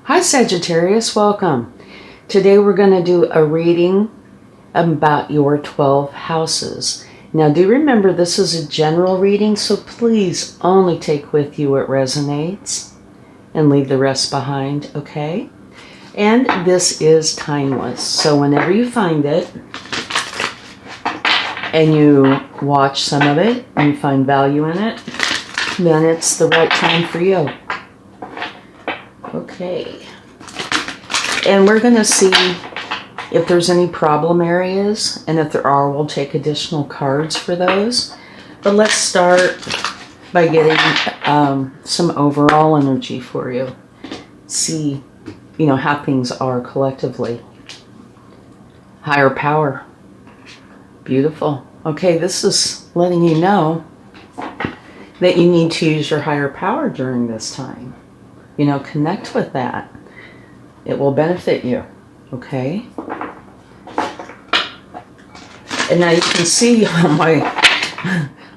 Hi Sagittarius, welcome. Today we're going to do a reading about your 12 houses. Now do remember this is a general reading, so please only take with you what resonates and leave the rest behind, okay? And this is timeless, so whenever you find it and you watch some of it and you find value in it, then it's the right time for you. Okay, and we're going to see if there's any problem areas, and if there are, we'll take additional cards for those. But let's start by getting some overall energy for you. See, how things are collectively. Higher power. Beautiful. Okay, this is letting you know that you need to use your higher power during this time. Connect with that. It will benefit you, okay? And now you can see on my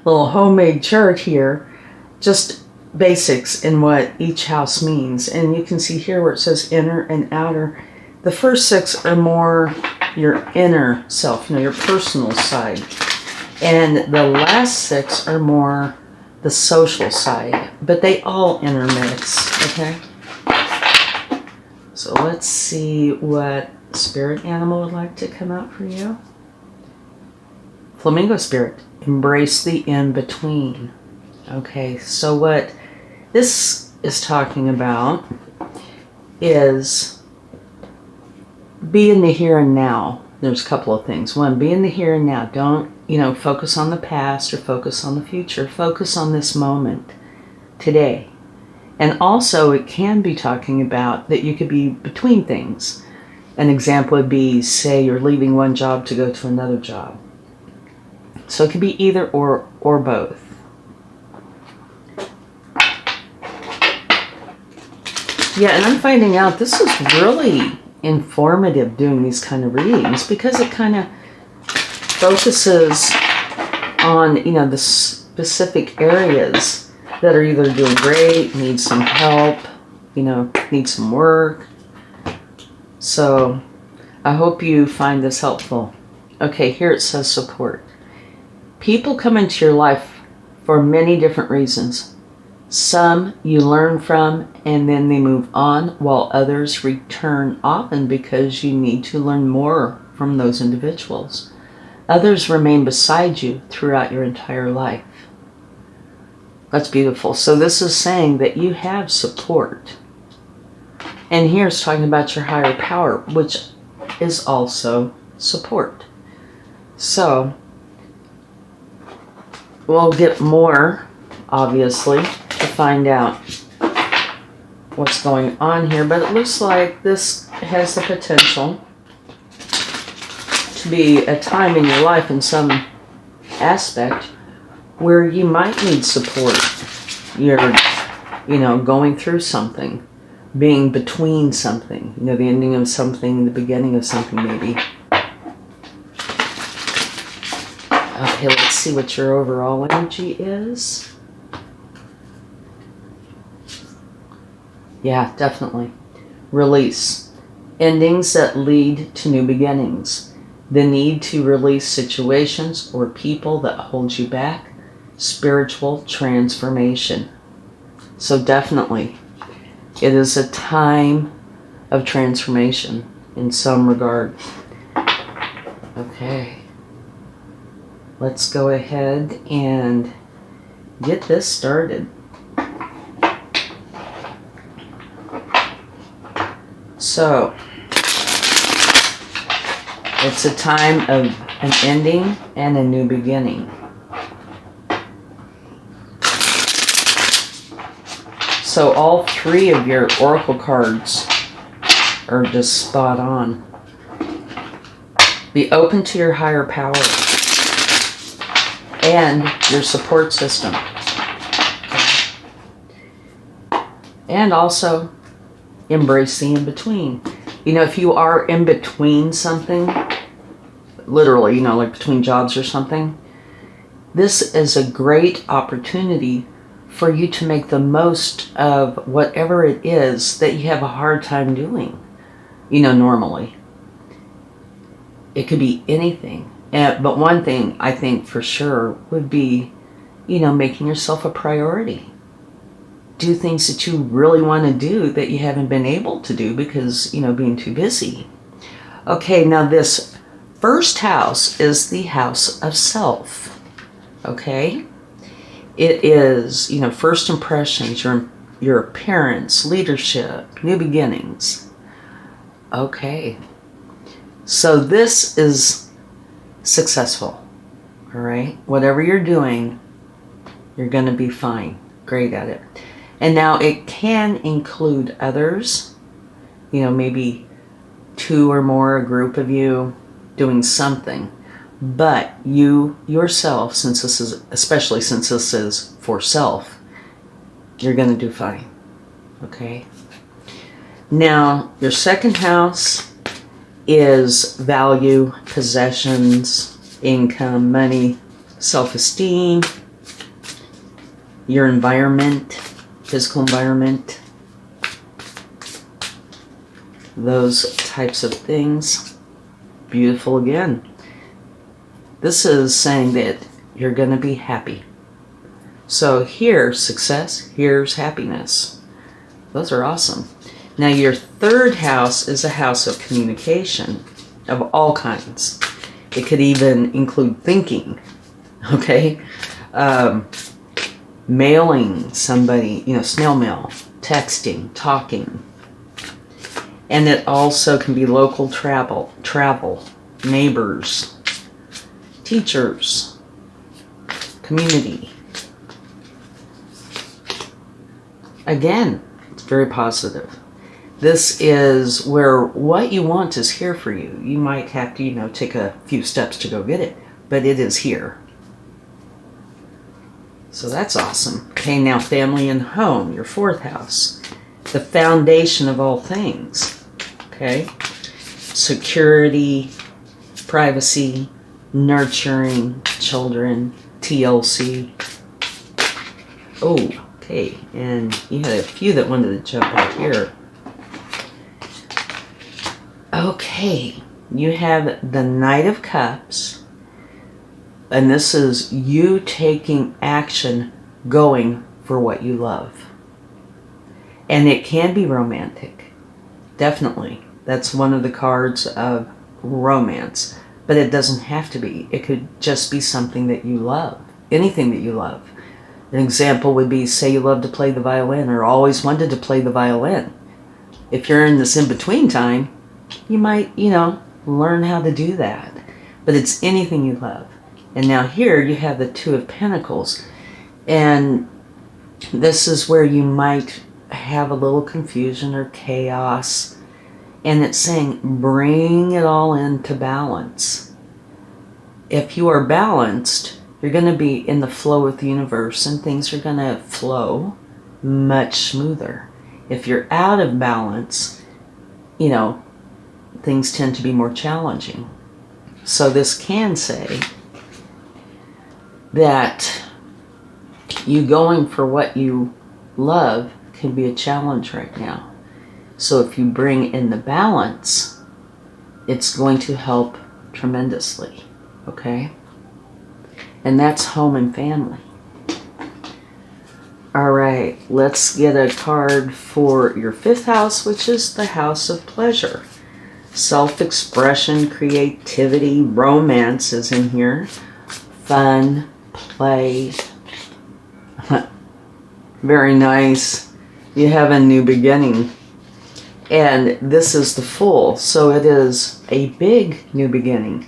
little homemade chart here, just basics in what each house means. And you can see here where it says inner and outer. The first 6 are more your inner self, your personal side. And the last 6 are more the social side, but they all intermix, okay? So let's see what spirit animal would like to come out for you. Flamingo spirit, embrace the in-between. Okay, so what this is talking about is be in the here and now. There's a couple of things. One, be in the here and now. Don't, focus on the past or focus on the future. Focus on this moment, today. And also, it can be talking about that you could be between things. An example would be, say, you're leaving one job to go to another job. So it could be either or both. Yeah, and I'm finding out this is really informative doing these kind of readings because it kind of focuses on, the specific areas that are either doing great, need some help, need some work. So I hope you find this helpful. Okay, here it says support. People come into your life for many different reasons. Some you learn from and then they move on, while others return often because you need to learn more from those individuals. Others remain beside you throughout your entire life. That's beautiful. So this is saying that you have support. And here it's talking about your higher power, which is also support. So we'll get more, obviously, to find out what's going on here. But it looks like this has the potential to be a time in your life in some aspect where you might need support. You're, going through something, being between something, the ending of something, the beginning of something maybe. Okay, let's see what your overall energy is. Yeah, definitely. Release. Endings that lead to new beginnings. The need to release situations or people that hold you back. Spiritual transformation. So definitely, it is a time of transformation in some regard. Okay. Let's go ahead and get this started. So, it's a time of an ending and a new beginning. So all 3 of your oracle cards are just spot on. Be open to your higher power and your support system. And also embrace the in-between. If you are in between something, literally, like between jobs or something, this is a great opportunity for you to make the most of whatever it is that you have a hard time doing, normally. It could be anything. But one thing I think for sure would be, making yourself a priority. Do things that you really want to do that you haven't been able to do because, being too busy. Okay, now this first house is the house of self. Okay? It is, first impressions, your appearance, leadership, new beginnings. Okay. So this is successful. All right? Whatever you're doing, you're going to be fine. Great at it. And now it can include others, maybe 2 or more, a group of you doing something. But you yourself, especially since this is for self, you're going to do fine. Okay? Now, your second house is value, possessions, income, money, self-esteem, your environment, physical environment, those types of things. Beautiful again. This is saying that you're going to be happy. So here's success, here's happiness. Those are awesome. Now your third house is a house of communication of all kinds. It could even include thinking, okay? Mailing somebody, snail mail, texting, talking. And it also can be local travel, neighbors, teachers, community. Again, it's very positive. This is where what you want is here for you. You might have to, take a few steps to go get it, but it is here. So that's awesome. Okay, now family and home, your fourth house. The foundation of all things. Okay? Security, privacy, nurturing, children, TLC. Oh, okay. And you had a few that wanted to jump out here. Okay. You have the Knight of Cups. And this is you taking action, going for what you love. And it can be romantic. Definitely. That's one of the cards of romance. But it doesn't have to be. It could just be something that you love. Anything that you love. An example would be, say you love to play the violin or always wanted to play the violin. If you're in this in-between time, you might, learn how to do that. But it's anything you love. And now here you have the Two of Pentacles. And this is where you might have a little confusion or chaos. And it's saying, bring it all into balance. If you are balanced, you're going to be in the flow with the universe and things are going to flow much smoother. If you're out of balance, things tend to be more challenging. So this can say that you going for what you love can be a challenge right now. So if you bring in the balance, it's going to help tremendously, okay? And that's home and family. All right, let's get a card for your fifth house, which is the house of pleasure. Self-expression, creativity, romance is in here. Fun, play. Very nice. You have a new beginning. And this is the Fool, so it is a big new beginning.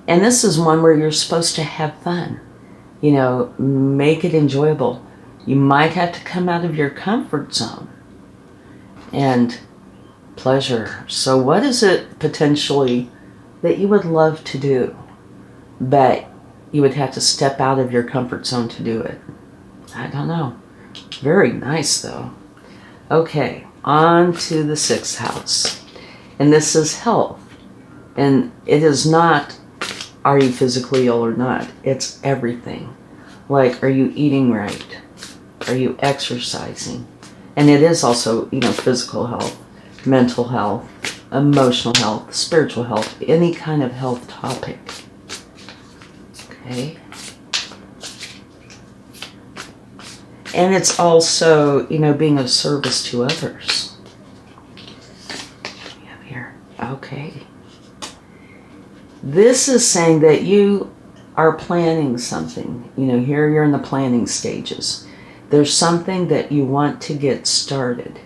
And this is one where you're supposed to have fun. Make it enjoyable. You might have to come out of your comfort zone. And pleasure. So what is it potentially that you would love to do, but you would have to step out of your comfort zone to do it? I don't know. Very nice though. Okay, on to the sixth house. And this is health. And it is not, are you physically ill or not? It's everything. Like, are you eating right? Are you exercising? And it is also, you know, physical health, mental health, emotional health, spiritual health, any kind of health topic. Okay. And it's also, you know, being of service to others. We have here. Okay. This is saying that you are planning something. You know, here you're in the planning stages. There's something that you want to get started.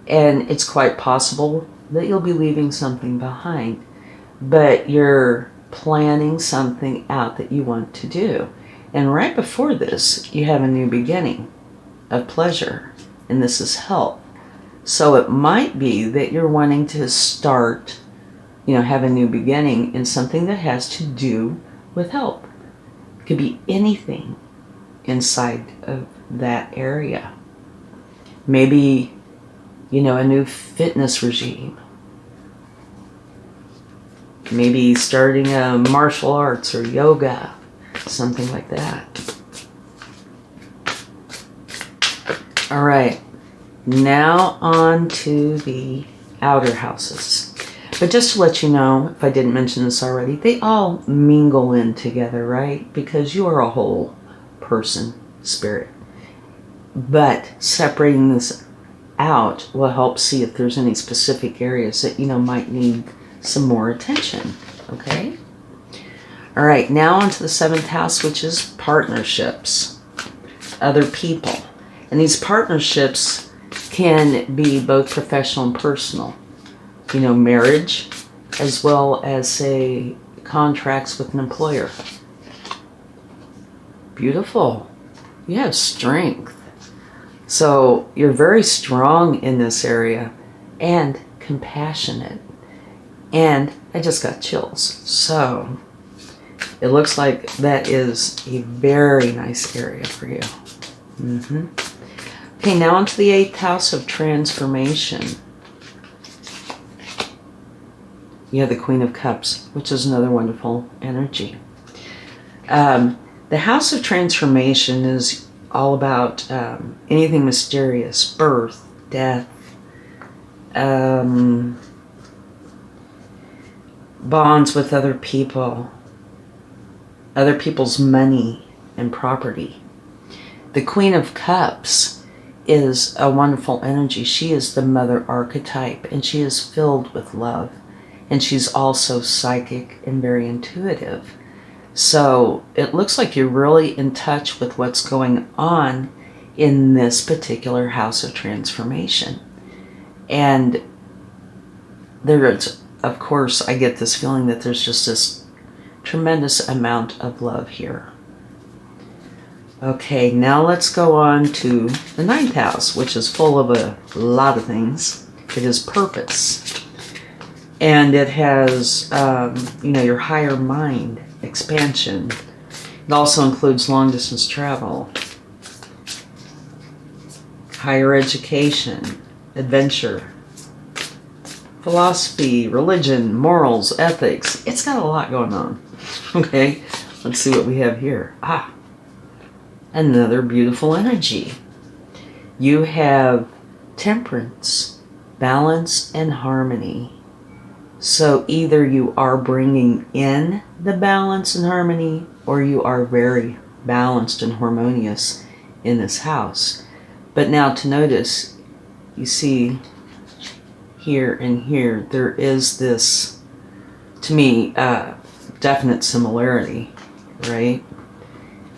And it's quite possible that you'll be leaving something behind. But you're planning something out that you want to do. And right before this, you have a new beginning of pleasure. And this is health. So it might be that you're wanting to start, you know, have a new beginning in something that has to do with health. It could be anything inside of that area. Maybe, you know, a new fitness regime. Maybe starting a martial arts or yoga, something like that. All right, now on to the outer houses. But just to let you know, if I didn't mention this already, they all mingle in together, right? Because you are a whole person, spirit. But separating this out will help see if there's any specific areas that, you know, might need some more attention, okay? All right, now on to the 7th house, which is partnerships, other people. And these partnerships can be both professional and personal. You know, marriage, as well as, say, contracts with an employer. Beautiful. You have strength. So you're very strong in this area and compassionate. And I just got chills. So it looks like that is a very nice area for you. Okay, now onto the 8th house of transformation. You have the Queen of Cups, which is another wonderful energy. The House of Transformation is all about anything mysterious, birth, death, bonds with other people, other people's money and property. The Queen of Cups is a wonderful energy. She is the mother archetype, and she is filled with love. And she's also psychic and very intuitive. So it looks like you're really in touch with what's going on in this particular house of transformation. And there's, of course, I get this feeling that there's just this tremendous amount of love here. Okay, now let's go on to the 9th house, which is full of a lot of things. It is purpose. And it has, you know, your higher mind, expansion. It also includes long distance travel, higher education, adventure, philosophy, religion, morals, ethics. It's got a lot going on. Okay, let's see what we have here. Another beautiful energy. You have temperance, balance, and harmony. So either you are bringing in the balance and harmony, or you are very balanced and harmonious in this house. But now to notice, you see here and here, there is this, to me, definite similarity, right?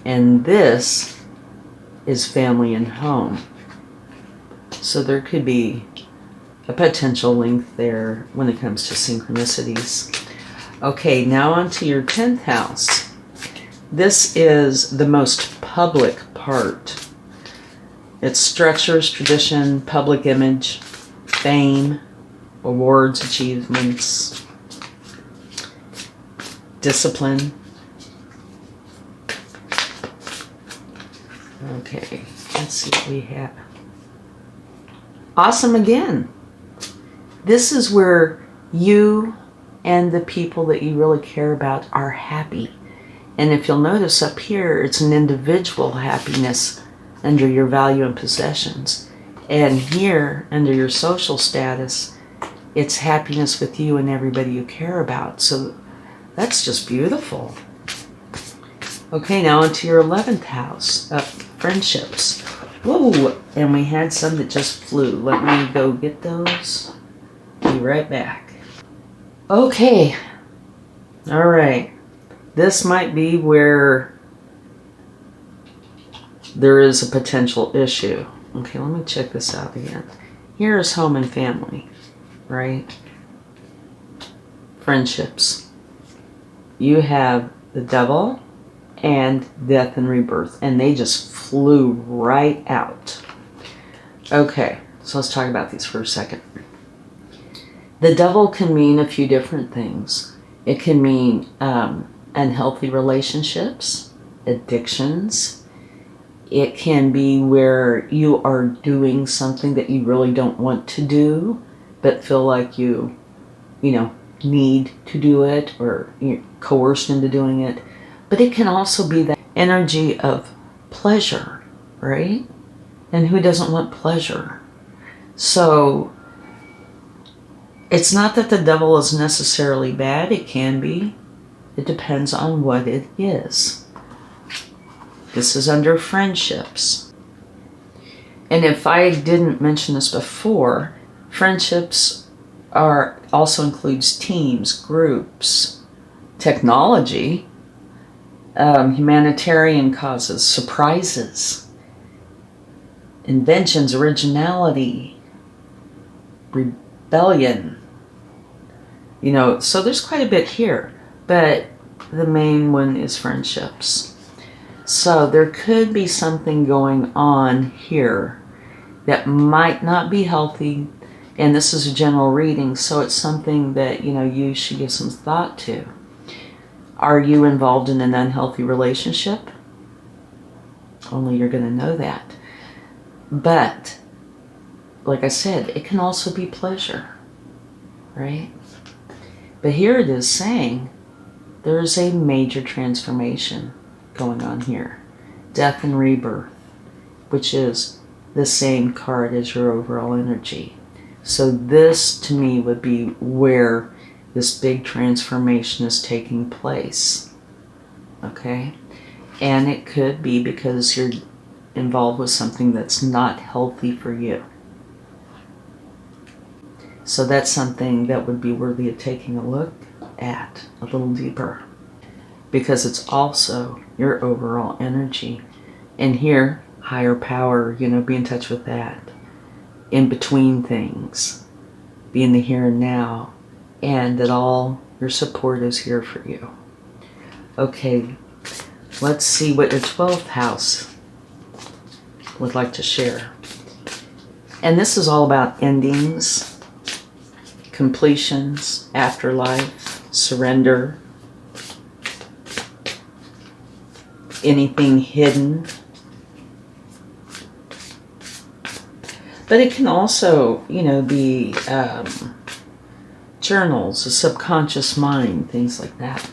And this is family and home. So there could be a potential link there when it comes to synchronicities. Okay, now on to your 10th house. This is the most public part. It's structures, tradition, public image, fame, awards, achievements, discipline. Okay, let's see what we have. Awesome again. This is where you and the people that you really care about are happy. And if you'll notice up here, it's an individual happiness under your value and possessions. And here, under your social status, it's happiness with you and everybody you care about. So that's just beautiful. Okay, now into your 11th house of friendships. Whoa, and we had some that just flew. Let me go get those. Be right back. Okay. All right. This might be where there is a potential issue. Okay, let me check this out again. Here is home and family, right? Friendships. You have the devil and death and rebirth, and they just flew right out. Okay, so let's talk about these for a second. The devil can mean a few different things. It can mean unhealthy relationships, addictions. It can be where you are doing something that you really don't want to do, but feel like you need to do it, or you're coerced into doing it. But it can also be that energy of pleasure, right? And who doesn't want pleasure? So it's not that the devil is necessarily bad. It can be. It depends on what it is. This is under friendships. And if I didn't mention this before, friendships also includes teams, groups, technology, humanitarian causes, surprises, inventions, originality, rebellion. So there's quite a bit here, but the main one is friendships. So there could be something going on here that might not be healthy, and this is a general reading, so it's something that you should give some thought to. Are you involved in an unhealthy relationship? Only you're going to know that. But like I said, it can also be pleasure, right? But here it is saying there's a major transformation going on here. Death and rebirth, which is the same card as your overall energy. So this, to me, would be where this big transformation is taking place. Okay? And it could be because you're involved with something that's not healthy for you. So that's something that would be worthy of taking a look at a little deeper, because it's also your overall energy. And here, higher power, be in touch with that. In between things, be in the here and now, and that all your support is here for you. Okay, let's see what your 12th house would like to share. And this is all about endings, completions, afterlife, surrender, anything hidden. But it can also, be journals, a subconscious mind, things like that.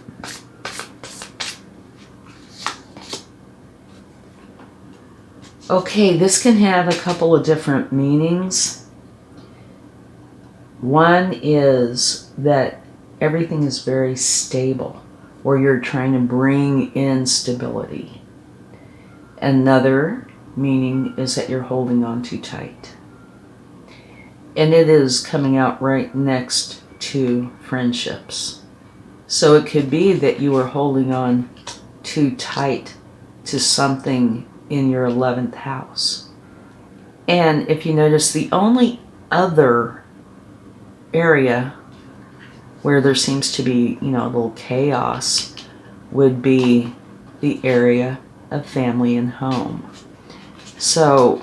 Okay, this can have a couple of different meanings. One is that everything is very stable, or you're trying to bring in stability. Another meaning is that you're holding on too tight. And it is coming out right next to friendships. So it could be that you are holding on too tight to something in your 11th house. And if you notice, the only other area where there seems to be, a little chaos would be the area of family and home. So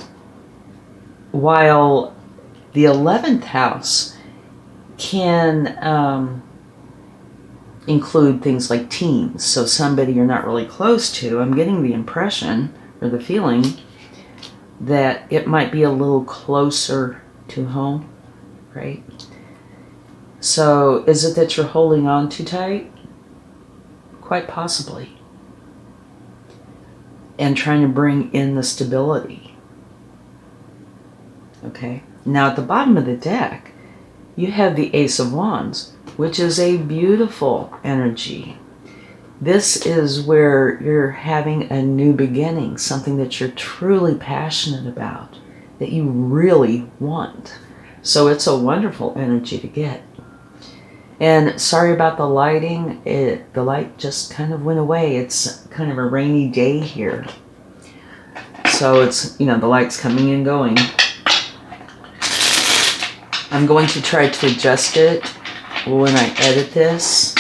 while the 11th house can include things like teens, so somebody you're not really close to, I'm getting the impression or the feeling that it might be a little closer to home, right? So is it that you're holding on too tight? Quite possibly. And trying to bring in the stability. Okay. Now at the bottom of the deck, you have the Ace of Wands, which is a beautiful energy. This is where you're having a new beginning, something that you're truly passionate about, that you really want. So it's a wonderful energy to get. And sorry about the lighting. The light just kind of went away. It's kind of a rainy day here. So it's, the light's coming and going. I'm going to try to adjust it when I edit this.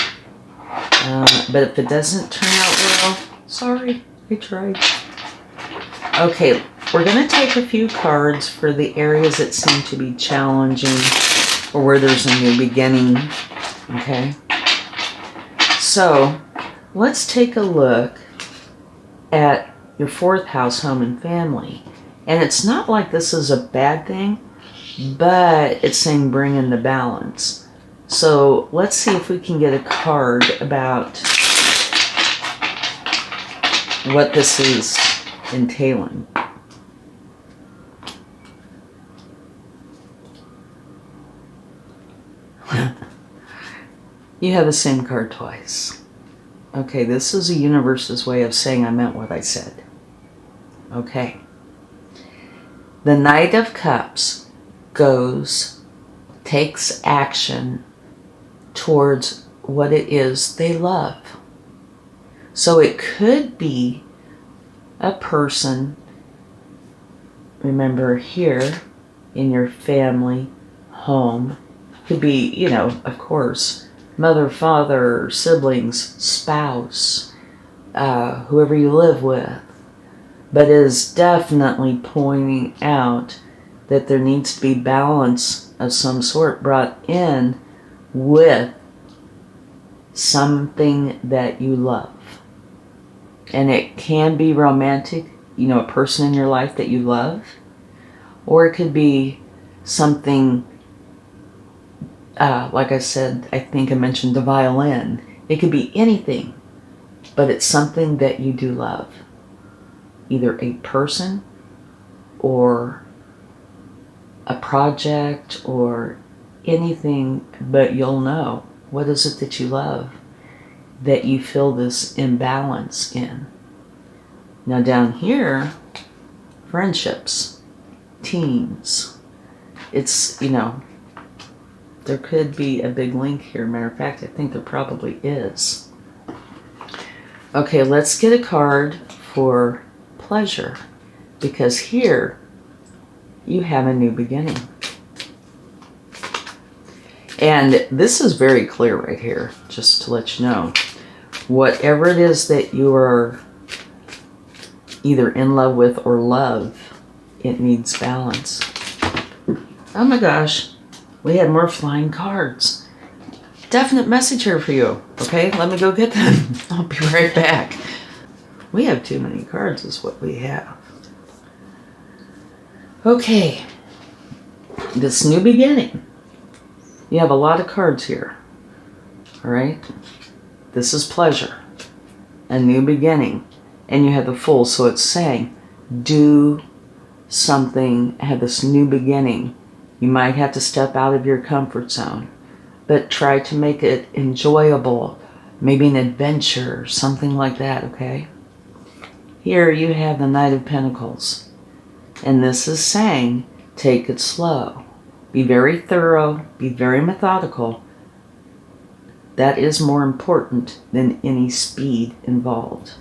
But if it doesn't turn out well, sorry, I tried. Okay, we're going to take a few cards for the areas that seem to be challenging or where there's a new beginning. Okay, so let's take a look at your 4th house, home and family. And it's not like this is a bad thing, but it's saying bring in the balance. So let's see if we can get a card about what this is entailing. You have the same card twice. Okay, this is the universe's way of saying I meant what I said. Okay. The Knight of Cups takes action towards what it is they love. So it could be a person, remember here, in your family, home, could be, of course, mother, father, siblings, spouse, whoever you live with, but is definitely pointing out that there needs to be balance of some sort brought in with something that you love. And it can be romantic, a person in your life that you love, or it could be something, like I said, I think I mentioned the violin. It could be anything, but it's something that you do love. Either a person or a project or anything, but you'll know what is it that you love that you feel this imbalance in. Now down here, friendships, teams, it's, there could be a big link here. Matter of fact, I think there probably is. Okay, let's get a card for pleasure, because here you have a new beginning. And this is very clear right here, just to let you know. Whatever it is that you are either in love with or love, it needs balance. Oh my gosh, we had more flying cards. Definite message here for you. Okay, let me go get them. I'll be right back. We have too many cards is what we have. Okay, this new beginning. You have a lot of cards here. All right, this is pleasure, a new beginning, and you have the Fool, so it's saying do something, have this new beginning. You might have to step out of your comfort zone, but try to make it enjoyable, maybe an adventure, something like that, okay? Here you have the Knight of Pentacles, and this is saying take it slow. Be very thorough, be very methodical. That is more important than any speed involved.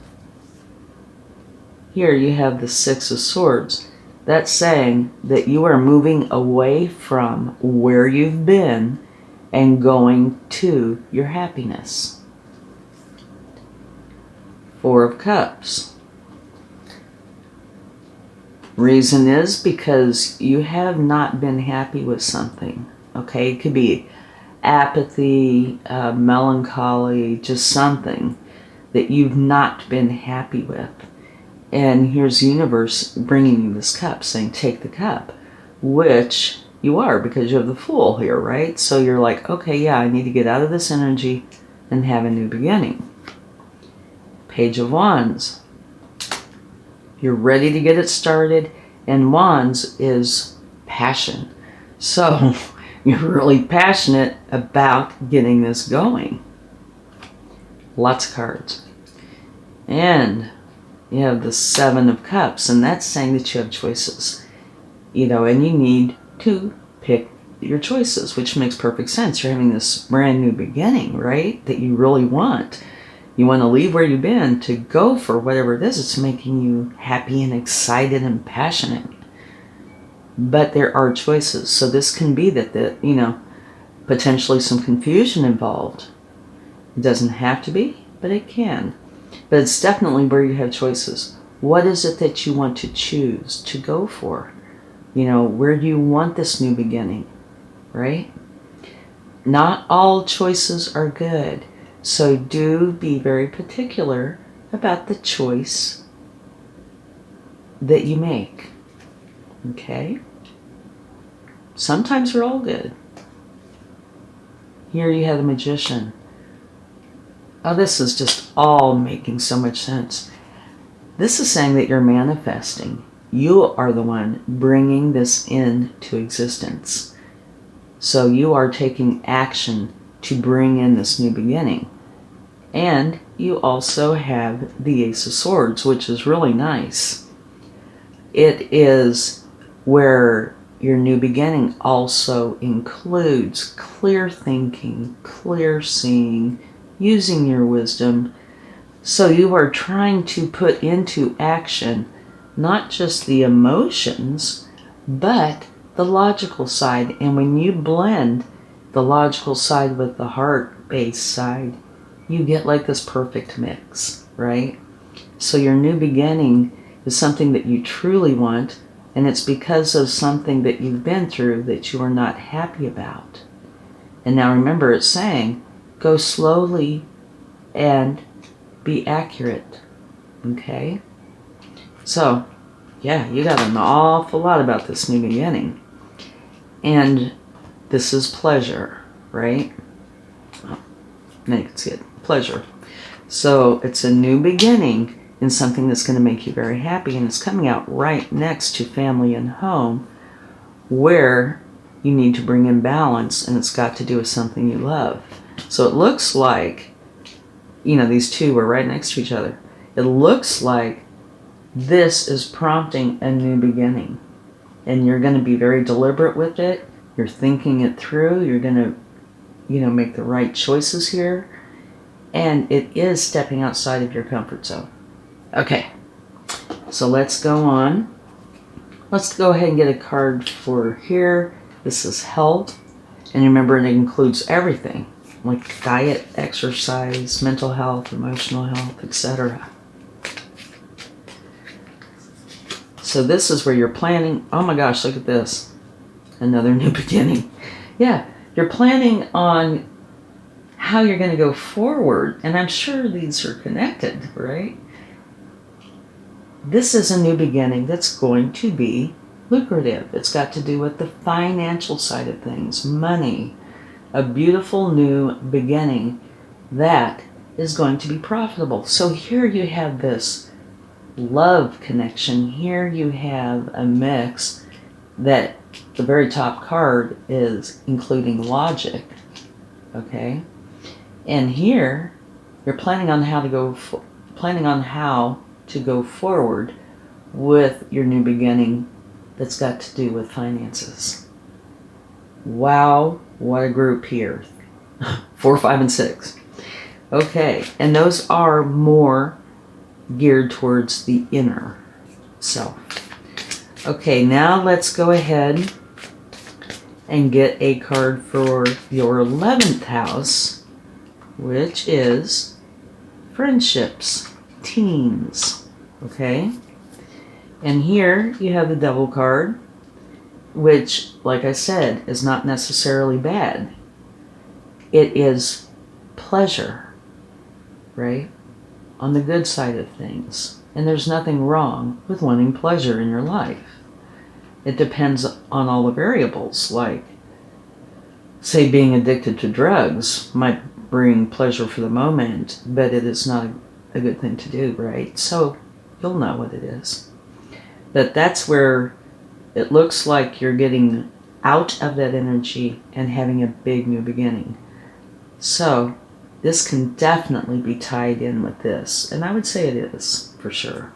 Here you have the Six of Swords. That's saying that you are moving away from where you've been and going to your happiness. Four of Cups. Reason is because you have not been happy with something. Okay, it could be apathy, melancholy, just something that you've not been happy with. And here's the universe bringing you this cup, saying take the cup, which you are because you have the Fool here, right? So you're like, okay, yeah, I need to get out of this energy and have a new beginning. Page of Wands. You're ready to get it started, and Wands is passion. So you're really passionate about getting this going. Lots of cards. And you have the Seven of Cups, and that's saying that you have choices. You know, and you need to pick your choices, which makes perfect sense. You're having this brand new beginning, right? That you really want. You want to leave where you've been to go for whatever it is. It's making you happy and excited and passionate. But there are choices. So this can be that, you know, potentially some confusion involved. It doesn't have to be, but it can. But it's definitely where you have choices. What is it that you want to choose to go for? You know, where do you want this new beginning, right? Not all choices are good. So do be very particular about the choice that you make. Okay? Sometimes they're all good. Here you have the Magician. Oh, this is just all making so much sense. This is saying that you're manifesting. You are the one bringing this into existence. So you are taking action to bring in this new beginning. And you also have the Ace of Swords, which is really nice. It is where your new beginning also includes clear thinking, clear seeing, using your wisdom. So you are trying to put into action not just the emotions, but the logical side. And when you blend the logical side with the heart-based side, you get like this perfect mix, right? So your new beginning is something that you truly want, and it's because of something that you've been through that you are not happy about. And now remember, it's saying, go slowly and be accurate, okay? So, yeah, you got an awful lot about this new beginning. And this is pleasure, right? Oh, now you can see it. Pleasure. So it's a new beginning in something that's going to make you very happy, and it's coming out right next to family and home, where you need to bring in balance, and it's got to do with something you love. So it looks like, you know, these two were right next to each other. It looks like this is prompting a new beginning, and you're going to be very deliberate with it. You're thinking it through. You're going to, you know, make the right choices here. And it is stepping outside of your comfort zone. Okay, so let's go on. Let's go ahead and get a card for here. This is health. And remember, it includes everything, like diet, exercise, mental health, emotional health, etc. So this is where you're planning. Oh my gosh, look at this. Another new beginning. Yeah, you're planning on how you're going to go forward. And I'm sure these are connected, right? This is a new beginning that's going to be lucrative. It's got to do with the financial side of things, money, a beautiful new beginning that is going to be profitable. So here you have this love connection. Here you have a mix that the very top card is including logic, okay? And here you're planning on how to go forward with your new beginning that's got to do with finances. Wow, what a group here. 4, 5, and 6. Okay, and those are more geared towards the inner self. Okay, now let's go ahead and get a card for your 11th house, which is friendships, teens, okay? And here you have the Devil card, which, like I said, is not necessarily bad. It is pleasure, right? On the good side of things. And there's nothing wrong with wanting pleasure in your life. It depends on all the variables, like, say, being addicted to drugs might bring pleasure for the moment, but it is not a good thing to do, right? So you'll know what it is. But that's where it looks like you're getting out of that energy and having a big new beginning. So this can definitely be tied in with this, and I would say it is for sure.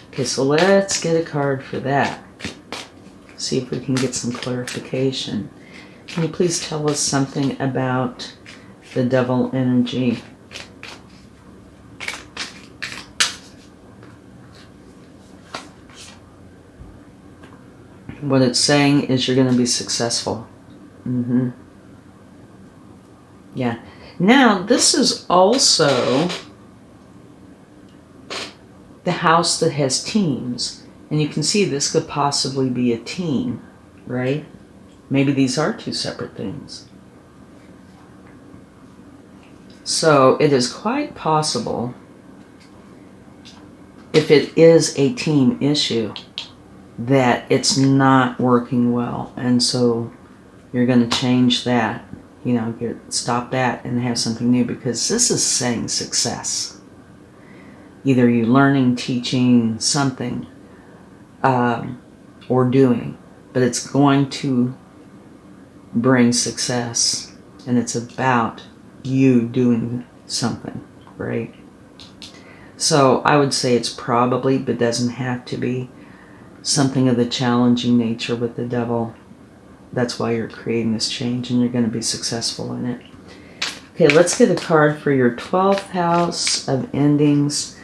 Okay, so let's get a card for that. See if we can get some clarification. Can you please tell us something about the devil energy? What it's saying is you're going to be successful. Yeah. Now, this is also the house that has teams. And you can see this could possibly be a team, right? Maybe these are two separate things. So it is quite possible, if it is a team issue, that it's not working well. And so you're going to change that, you know, stop that and have something new, because this is saying success. Either you learning, teaching, something, or doing, but it's going to bring success, and it's about you doing something, right? So I would say it's probably, but doesn't have to be, something of the challenging nature with the devil. That's why you're creating this change, and you're going to be successful in it. Okay, let's get a card for your 12th house of endings,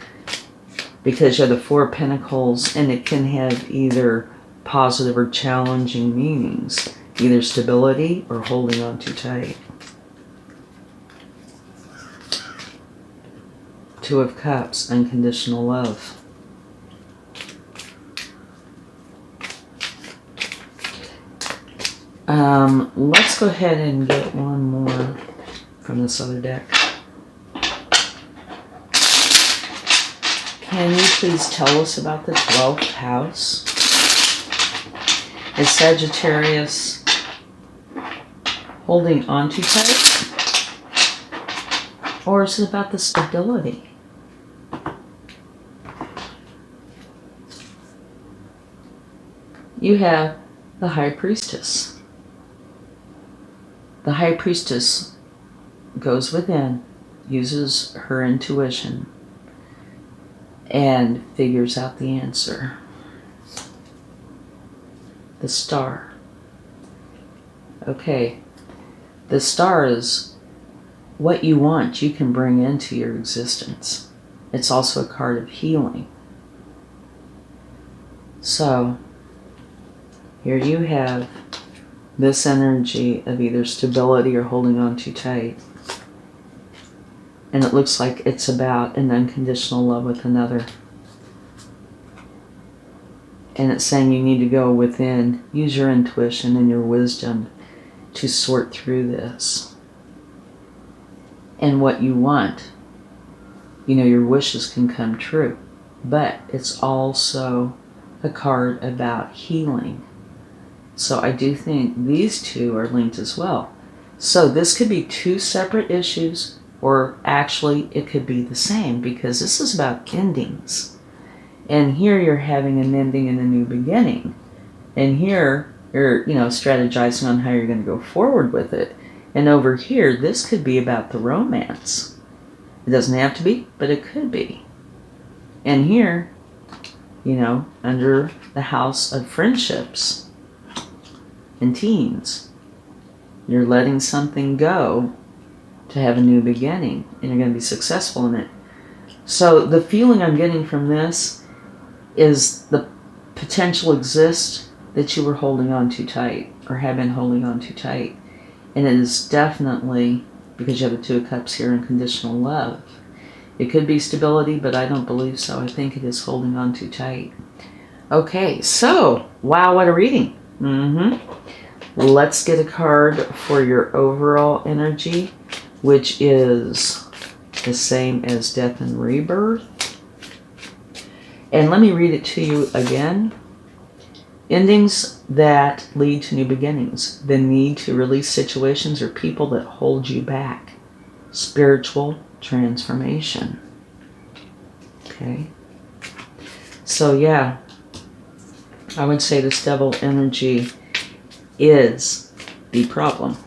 because you're the Four of Pentacles, and it can have either positive or challenging meanings, either stability or holding on too tight. Two of Cups, unconditional love. Let's go ahead and get one more from this other deck. Can you please tell us about the 12th house? Is Sagittarius holding on too tight? Or is it about the stability? You have the High Priestess. The High Priestess goes within, uses her intuition, and figures out the answer. The Star. Okay, the Star is what you want, you can bring into your existence. It's also a card of healing. So, here you have this energy of either stability or holding on too tight. And it looks like it's about an unconditional love with another. And it's saying you need to go within, use your intuition and your wisdom to sort through this. And what you want, you know, your wishes can come true. But it's also a card about healing. So I do think these two are linked as well. So this could be two separate issues, or actually it could be the same, because this is about endings. And here you're having an ending and a new beginning. And here you're, you know, strategizing on how you're going to go forward with it. And over here, this could be about the romance. It doesn't have to be, but it could be. And here, you know, under the house of friendships and teens, you're letting something go to have a new beginning, and you're going to be successful in it. So the feeling I'm getting from this is the potential exists that you were holding on too tight, or have been holding on too tight. And it is definitely, because you have the Two of Cups here, unconditional love. It could be stability, but I don't believe so. I think it is holding on too tight. Okay, so, wow, what a reading. Let's get a card for your overall energy, which is the same as death and rebirth. And let me read it to you again. Endings that lead to new beginnings. The need to release situations or people that hold you back. Spiritual transformation. Okay. So yeah. I would say this devil energy is the problem.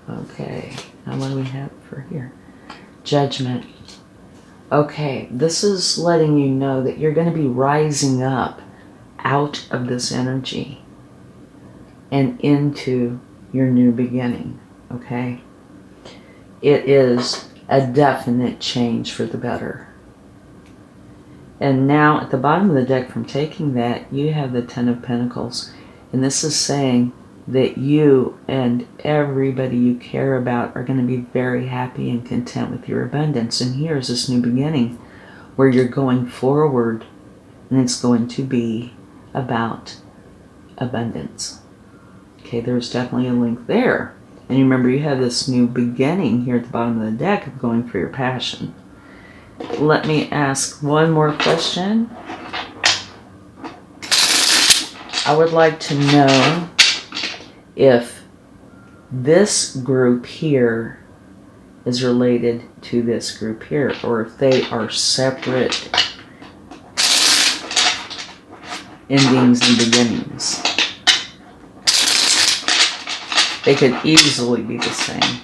Okay, now what do we have for here? Judgment. Okay, this is letting you know that you're going to be rising up out of this energy and into your new beginning, okay? It is a definite change for the better. And now at the bottom of the deck from taking that, you have the Ten of Pentacles. And this is saying that you and everybody you care about are going to be very happy and content with your abundance. And here's this new beginning where you're going forward, and it's going to be about abundance. Okay, there's definitely a link there. And you remember you have this new beginning here at the bottom of the deck of going for your passion. Let me ask one more question. I would like to know if this group here is related to this group here, or if they are separate endings and beginnings. They could easily be the same.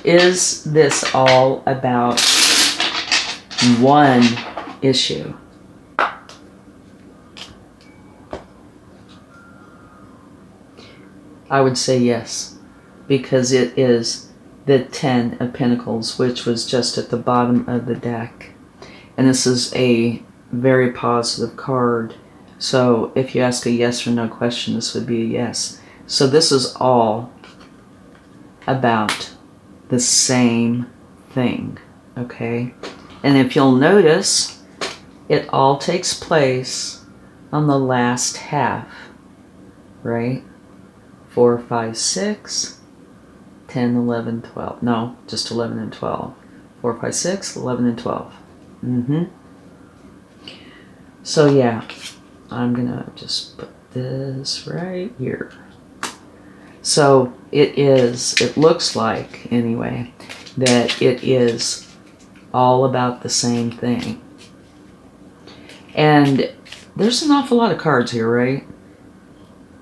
Is this all about one issue? I would say yes, because it is the Ten of Pentacles, which was just at the bottom of the deck. And this is a very positive card. So if you ask a yes or no question, this would be a yes. So this is all about the same thing, okay? And if you'll notice, it all takes place on the last half, right? 4, 5, 6, 10, 11, 12. No, just 11 and 12. 4, 5, 6, 11 and 12. So yeah, I'm gonna just put this right here. So it looks like, anyway, that it is all about the same thing. And there's an awful lot of cards here, right?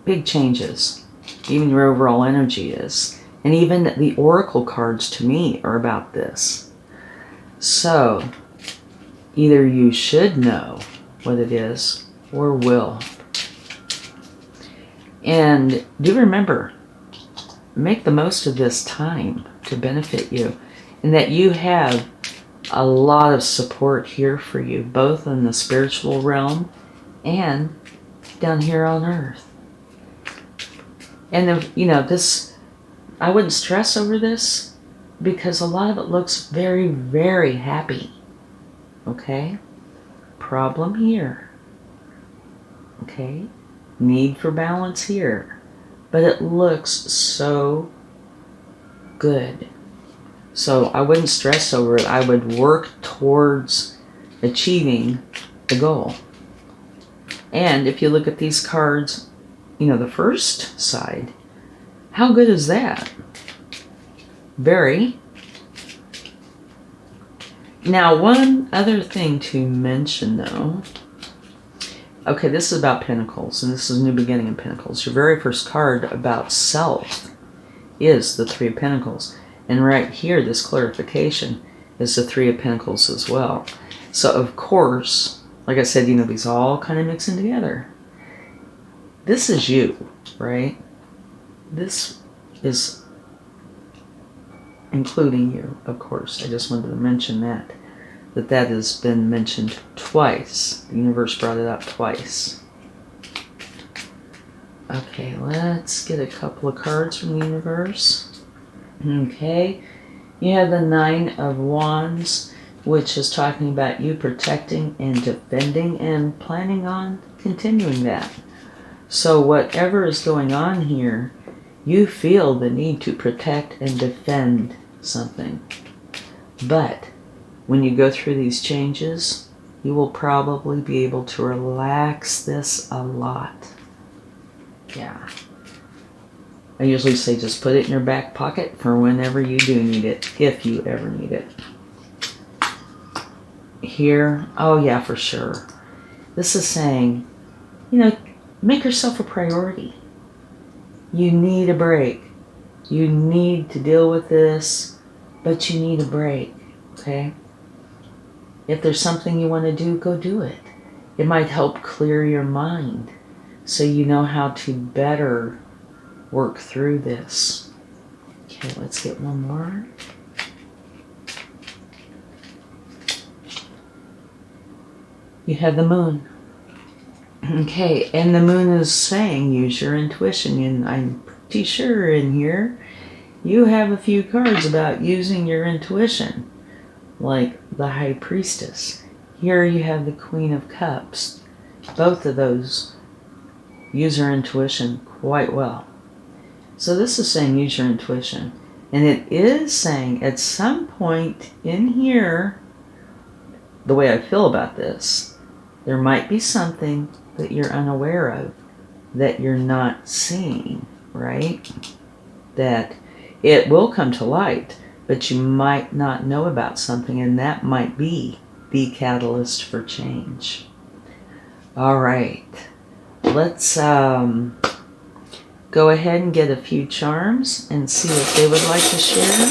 Big changes. Even your overall energy is. And even the oracle cards to me are about this. So either you should know what it is or will. And do remember, make the most of this time to benefit you, and that you have a lot of support here for you, both in the spiritual realm and down here on earth. And if, you know, this, I wouldn't stress over this because a lot of it looks very, very happy. Okay? Problem here. Okay? Need for balance here. But it looks so good. So I wouldn't stress over it. I would work towards achieving the goal. And if you look at these cards, you know, the first side, how good is that? Very. Now, one other thing to mention, though. Okay, this is about Pentacles, and this is New Beginning in Pentacles. Your very first card about self is the Three of Pentacles. And right here, this clarification is the Three of Pentacles as well. So, of course, like I said, you know, these all kind of mixing together. This is you, right? This is including you, of course. I just wanted to mention that has been mentioned twice. The universe brought it up twice. Okay, let's get a couple of cards from the universe. Okay, you have the Nine of Wands, which is talking about you protecting and defending and planning on continuing that. So whatever is going on here, you feel the need to protect and defend something. But when you go through these changes, you will probably be able to relax this a lot. Yeah. I usually say just put it in your back pocket for whenever you do need it, if you ever need it. here, oh yeah, for sure. This is saying, you know, make yourself a priority. You need a break. You need to deal with this, but you need a break, okay? If there's something you want to do, go do it. It might help clear your mind so you know how to better work through this. Okay, let's get one more. You have the moon. Okay, and the moon is saying use your intuition, and I'm pretty sure in here you have a few cards about using your intuition, like the High Priestess. Here you have the Queen of Cups. Both of those use your intuition quite well. So this is saying use your intuition. And it is saying at some point in here, the way I feel about this, there might be something that you're unaware of, that you're not seeing, right? That it will come to light, but you might not know about something, and that might be the catalyst for change. All right, let's go ahead and get a few charms and see what they would like to share.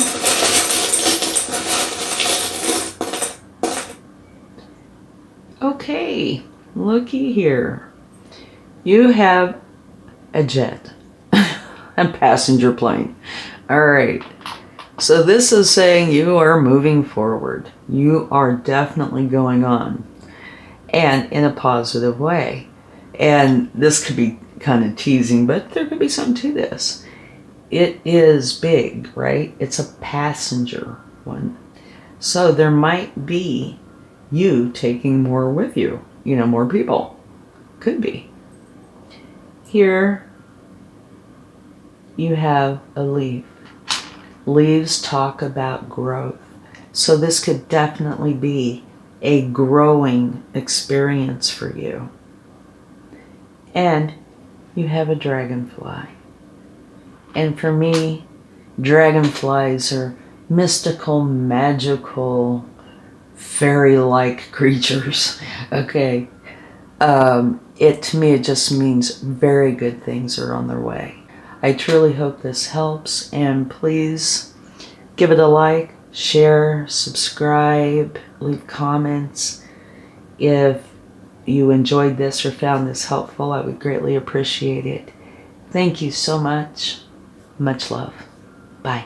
Okay, looky here. You have a jet, a passenger plane. All right. So this is saying you are moving forward. You are definitely going on, and in a positive way. And this could be kind of teasing, but there could be something to this. It is big, right? It's a passenger one. So there might be you taking more with you, more people. Could be. Here you have a leaf. Leaves talk about growth. So this could definitely be a growing experience for you. And you have a dragonfly. And for me, dragonflies are mystical, magical, fairy-like creatures. Okay. To me, it just means very good things are on their way. I truly hope this helps, and please give it a like, share, subscribe, leave comments. If you enjoyed this or found this helpful, I would greatly appreciate it. Thank you so much. Much love. Bye.